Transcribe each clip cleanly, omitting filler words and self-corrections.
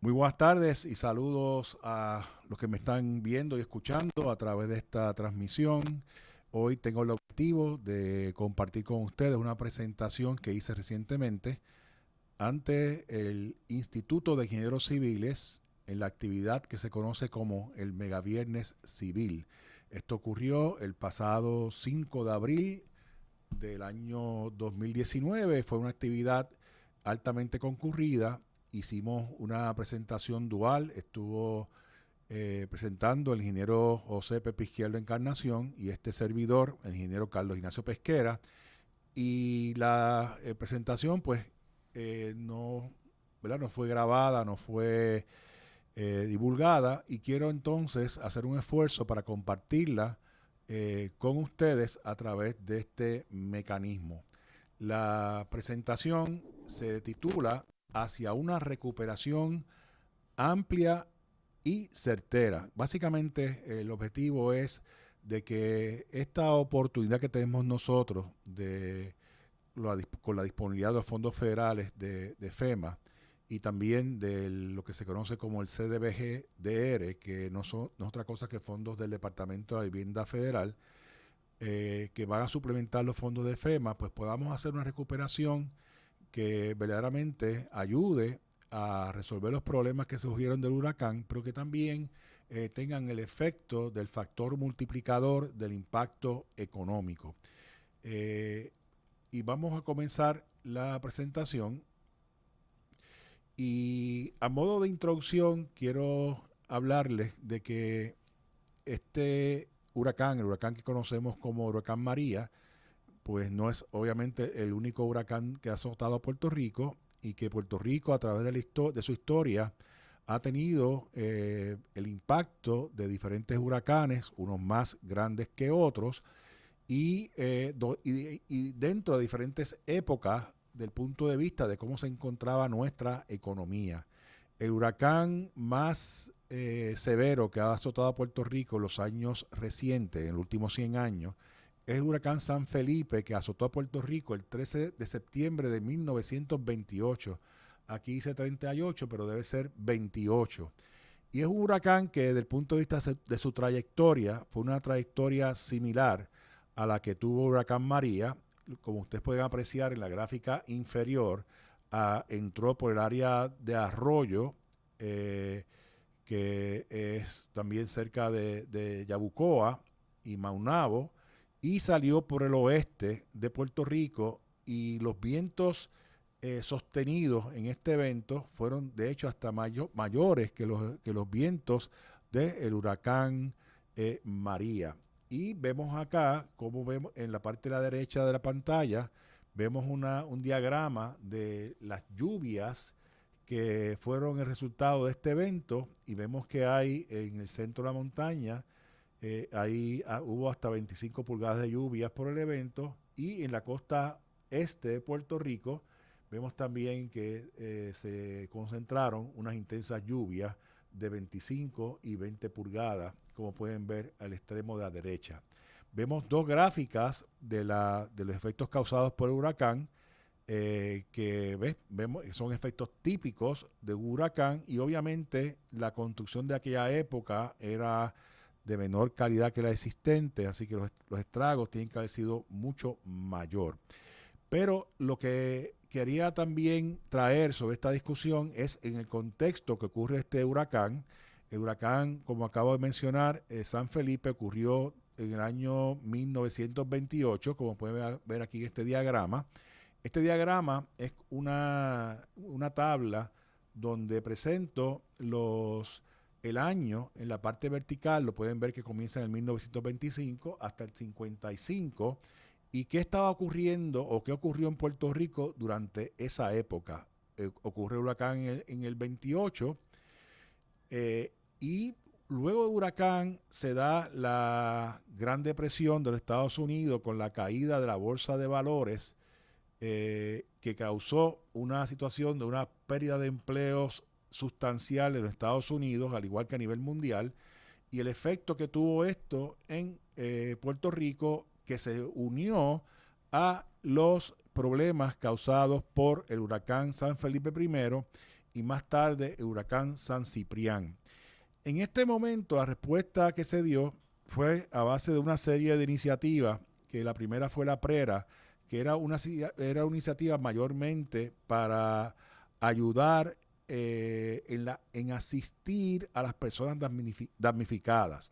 Muy buenas tardes y saludos a los que me están viendo y escuchando a través de esta transmisión. Hoy tengo el objetivo de compartir con ustedes una presentación que hice recientemente ante el Instituto de Ingenieros Civiles en la actividad que se conoce como el Megaviernes Civil. Esto ocurrió el pasado 5 de abril del año 2019. Fue una actividad altamente concurrida. Hicimos una presentación dual. Estuvo presentando el ingeniero José Pepe Izquierdo Encarnación y este servidor, el ingeniero Carlos Ignacio Pesquera. Y la presentación, pues, no, ¿verdad? No fue grabada, no fue divulgada, y quiero entonces hacer un esfuerzo para compartirla con ustedes a través de este mecanismo. La presentación se titula Hacia una recuperación amplia y certera. Básicamente el objetivo es de que esta oportunidad que tenemos nosotros con la disponibilidad de los fondos federales de FEMA y también de lo que se conoce como el CDBG-DR, que no es otra cosa que fondos del Departamento de Vivienda Federal, que van a suplementar los fondos de FEMA, pues podamos hacer una recuperación que verdaderamente ayude a resolver los problemas que surgieron del huracán, pero que también tengan el efecto del factor multiplicador del impacto económico. Eh, y vamos a comenzar la presentación. Y a modo de introducción, quiero hablarles de que este huracán, el huracán que conocemos como huracán María, pues no es obviamente el único huracán que ha azotado a Puerto Rico, y que Puerto Rico a través de su historia ha tenido el impacto de diferentes huracanes, unos más grandes que otros, y dentro de diferentes épocas del punto de vista de cómo se encontraba nuestra economía. El huracán más severo que ha azotado a Puerto Rico en los años recientes, en los últimos 100 años, es el huracán San Felipe, que azotó a Puerto Rico el 13 de septiembre de 1928. Aquí dice 38, pero debe ser 28. Y es un huracán que desde el punto de vista de su trayectoria, fue una trayectoria similar a la que tuvo el huracán María. Como ustedes pueden apreciar en la gráfica inferior, entró por el área de Arroyo, eh, que es también cerca de Yabucoa y Maunabo, y salió por el oeste de Puerto Rico, y los vientos sostenidos en este evento fueron de hecho hasta mayores que los vientos del huracán María. Y vemos acá, como vemos en la parte de la derecha de la pantalla, vemos un diagrama de las lluvias que fueron el resultado de este evento, y vemos que hay en el centro de la montaña, ahí hubo hasta 25 pulgadas de lluvias por el evento, y en la costa este de Puerto Rico vemos también que se concentraron unas intensas lluvias de 25 y 20 pulgadas, como pueden ver al extremo de la derecha. Vemos dos gráficas de los efectos causados por el huracán, vemos que son efectos típicos de un huracán, y obviamente la construcción de aquella época era de menor calidad que la existente, así que los estragos tienen que haber sido mucho mayor. Pero lo que quería también traer sobre esta discusión es en el contexto que ocurre este huracán. El huracán, como acabo de mencionar, San Felipe, ocurrió en el año 1928, como pueden ver aquí en este diagrama. Este diagrama es una tabla donde presento el año en la parte vertical. Lo pueden ver que comienza en el 1925 hasta el 55, y qué estaba ocurriendo o qué ocurrió en Puerto Rico durante esa época. Ocurre el huracán en el 28, y luego del huracán se da la Gran Depresión de los Estados Unidos, con la caída de la bolsa de valores, que causó una situación de una pérdida de empleos sustancial en los Estados Unidos, al igual que a nivel mundial, y el efecto que tuvo esto en Puerto Rico, que se unió a los problemas causados por el huracán San Felipe I, y más tarde el huracán San Ciprián. En este momento la respuesta que se dio fue a base de una serie de iniciativas, que la primera fue la PRERA, que era una iniciativa mayormente para ayudar en asistir a las personas damnificadas.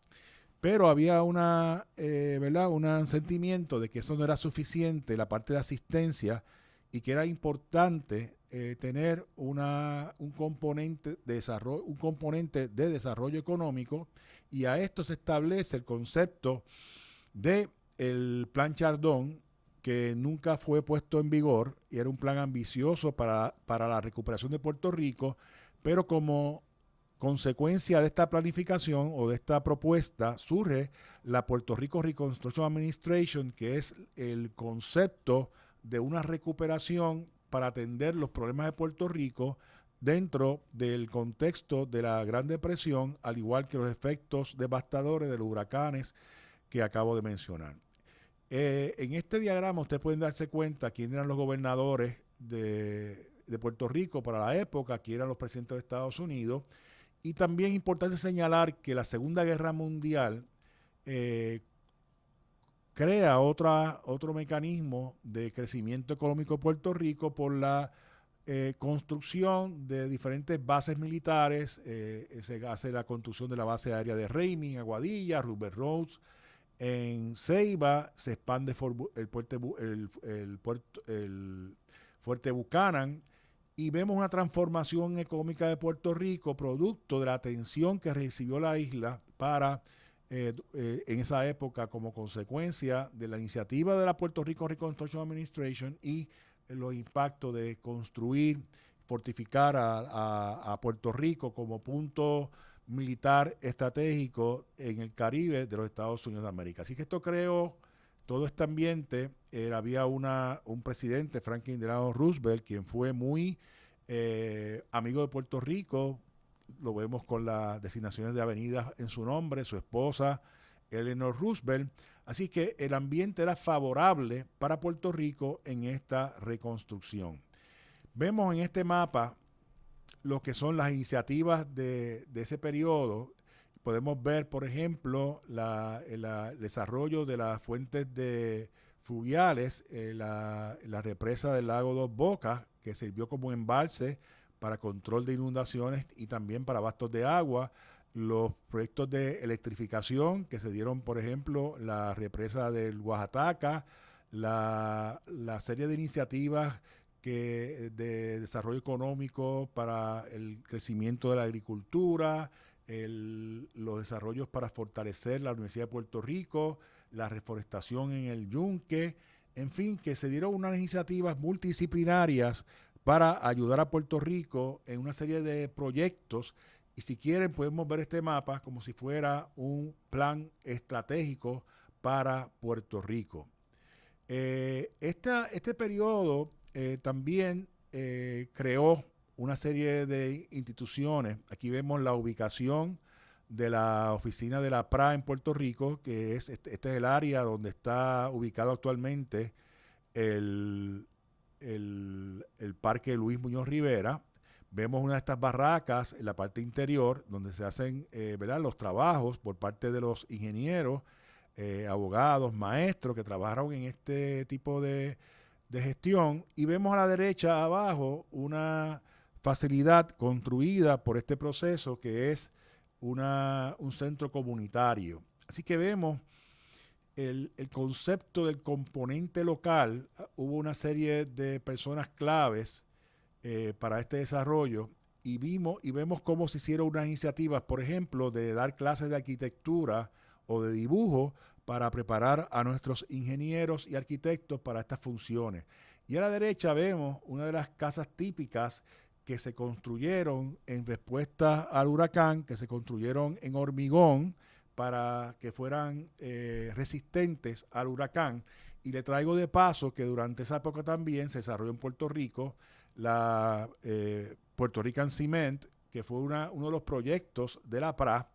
Pero había ¿verdad? Un sentimiento de que eso no era suficiente, la parte de asistencia, y que era importante tener un componente de desarrollo económico, y a esto se establece el concepto del Plan Chardón, que nunca fue puesto en vigor, y era un plan ambicioso para la recuperación de Puerto Rico, pero como consecuencia de esta planificación o de esta propuesta surge la Puerto Rico Reconstruction Administration, que es el concepto de una recuperación para atender los problemas de Puerto Rico dentro del contexto de la Gran Depresión, al igual que los efectos devastadores de los huracanes que acabo de mencionar. En este diagrama ustedes pueden darse cuenta quiénes eran los gobernadores de Puerto Rico para la época, quiénes eran los presidentes de Estados Unidos, y también es importante señalar que la Segunda Guerra Mundial crea otro mecanismo de crecimiento económico de Puerto Rico por la construcción de diferentes bases militares. Se hace la construcción de la base aérea de Ramey, en Aguadilla, Rupert Roads. En Ceiba se expande el Fuerte Buchanan, y vemos una transformación económica de Puerto Rico producto de la atención que recibió la isla en esa época como consecuencia de la iniciativa de la Puerto Rico Reconstruction Administration y los impactos de construir, fortificar a Puerto Un como punto militar estratégico en el Caribe de los Estados Unidos de América. Así que esto creó todo este ambiente. Había un presidente, Franklin Delano Roosevelt, quien fue muy amigo de Puerto Rico. Lo vemos con las designaciones de avenidas en su nombre, su esposa Eleanor Roosevelt. Así que el ambiente era favorable para Puerto Rico en esta reconstrucción. Vemos en este mapa lo que son las iniciativas de ese periodo. Podemos ver, por ejemplo, el desarrollo de las fuentes fluviales, la represa del lago Dos Bocas, que sirvió como embalse para control de inundaciones y también para abastos de agua. Los proyectos de electrificación que se dieron, por ejemplo, la represa del Oaxaca, la serie de iniciativas de desarrollo económico para el crecimiento de la agricultura, los desarrollos para fortalecer la Universidad de Puerto Rico, la reforestación en el Yunque, en fin, que se dieron unas iniciativas multidisciplinarias para ayudar a Puerto Rico en una serie de proyectos. Y si quieren podemos ver este mapa como si fuera un plan estratégico para Puerto Rico. Este periodo también creó una serie de instituciones. Aquí vemos la ubicación de la oficina de la PRA en Puerto Rico, que este es el área donde está ubicado actualmente el Parque Luis Muñoz Rivera. Vemos una de estas barracas en la parte interior donde se hacen ¿verdad? Los trabajos por parte de los ingenieros, abogados, maestros que trabajaron en este tipo de gestión. Y vemos a la derecha abajo una facilidad construida por este proceso que es un centro comunitario. Así que vemos el concepto del componente local. Hubo una serie de personas claves para este desarrollo y vemos cómo se hicieron unas iniciativas, por ejemplo, de dar clases de arquitectura o de dibujo para preparar a nuestros ingenieros y arquitectos para estas funciones. Y a la derecha vemos una de las casas típicas que se construyeron en respuesta al huracán, que se construyeron en hormigón para que fueran resistentes al huracán. Y le traigo de paso que durante esa época también se desarrolló en Puerto Rico la Puerto Rican Cement, que fue uno de los proyectos de la PRA,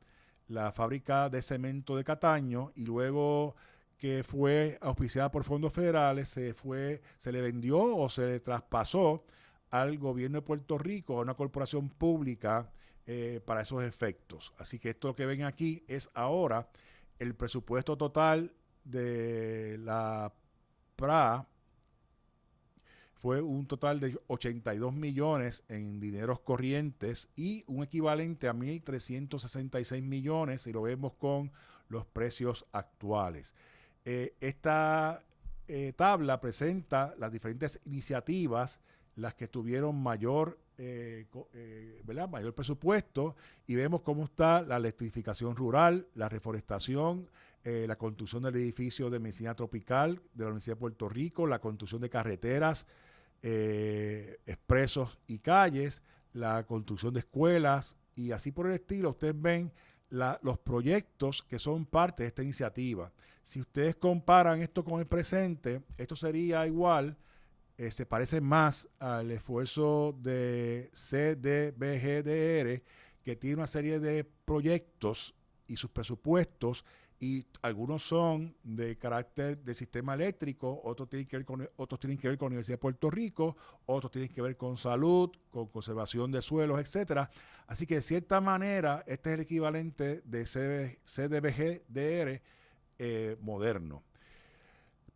la fábrica de cemento de Cataño, y luego que fue auspiciada por fondos federales, se le vendió o se le traspasó al gobierno de Puerto Rico, a una corporación pública para esos efectos. Así que esto que ven aquí es ahora el presupuesto total de la PRA. Fue un total de 82 millones en dineros corrientes y un equivalente a 1.366 millones si lo vemos con los precios actuales. Esta tabla presenta las diferentes iniciativas, las que tuvieron mayor presupuesto, y vemos cómo está la electrificación rural, la reforestación, la construcción del edificio de medicina tropical de la Universidad de Puerto Rico, la construcción de carreteras, expresos y calles, la construcción de escuelas y así por el estilo. Ustedes ven los proyectos que son parte de esta iniciativa. Si ustedes comparan esto con el presente, esto sería igual, se parece más al esfuerzo de CDBGDR, que tiene una serie de proyectos y sus presupuestos, y algunos son de carácter del sistema eléctrico, otros tienen que ver con la Universidad de Puerto Rico, otros tienen que ver con salud, con conservación de suelos, etcétera. Así que de cierta manera este es el equivalente de CDBGDR moderno.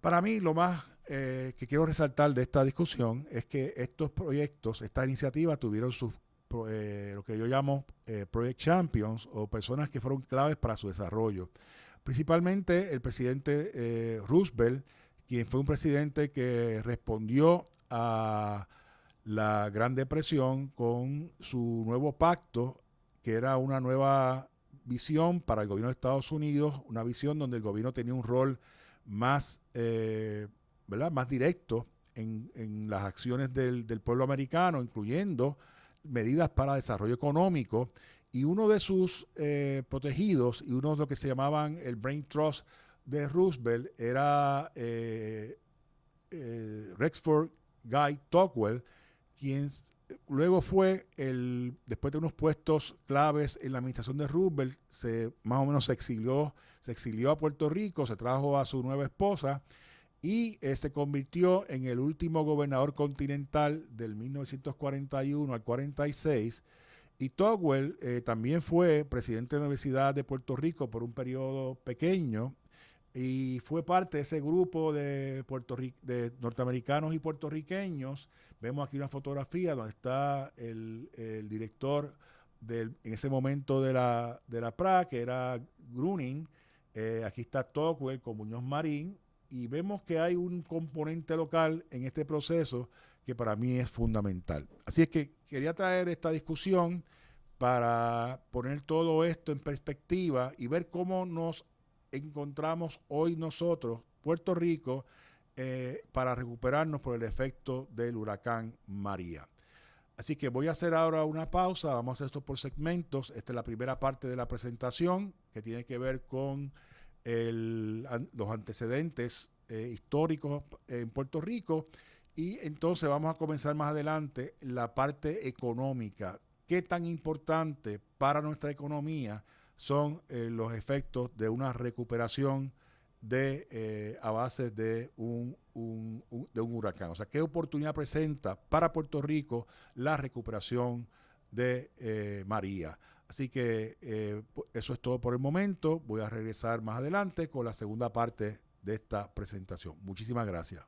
Para mí, lo más que quiero resaltar de esta discusión es que estos proyectos, estas iniciativas tuvieron sus lo que yo llamo Project Champions, o personas que fueron claves para su desarrollo. Principalmente el presidente Roosevelt, quien fue un presidente que respondió a la Gran Depresión con su nuevo pacto, que era una nueva visión para el gobierno de Estados Unidos, una visión donde el gobierno tenía un rol más, más directo en las acciones del pueblo americano, incluyendo medidas para desarrollo económico. Y uno de sus protegidos, y uno de los que se llamaban el Brain Trust de Roosevelt, era Rexford Guy Tocqueville, quien luego fue, después de unos puestos claves en la administración de Roosevelt, más o menos se exilió a Puerto Rico, se trajo a su nueva esposa y se convirtió en el último gobernador continental del 1941 al 46. Y Tocqueville también fue presidente de la Universidad de Puerto Rico por un periodo pequeño, y fue parte de ese grupo de norteamericanos y puertorriqueños. Vemos aquí una fotografía donde está el director en ese momento de la PRA, que era Gruning. Aquí está Tocqueville con Muñoz Marín, y vemos que hay un componente local en este proceso que para mí es fundamental. Así es que quería traer esta discusión para poner todo esto en perspectiva y ver cómo nos encontramos hoy nosotros, Puerto Rico, para recuperarnos por el efecto del huracán María. Así que voy a hacer ahora una pausa, vamos a hacer esto por segmentos. Esta es la primera parte de la presentación, que tiene que ver con los antecedentes históricos en Puerto Rico, y entonces vamos a comenzar más adelante la parte económica. ¿Qué tan importante para nuestra economía son los efectos de una recuperación a base de un huracán? O sea, ¿qué oportunidad presenta para Puerto Rico la recuperación de María? Así que eso es todo por el momento. Voy a regresar más adelante con la segunda parte de esta presentación. Muchísimas gracias.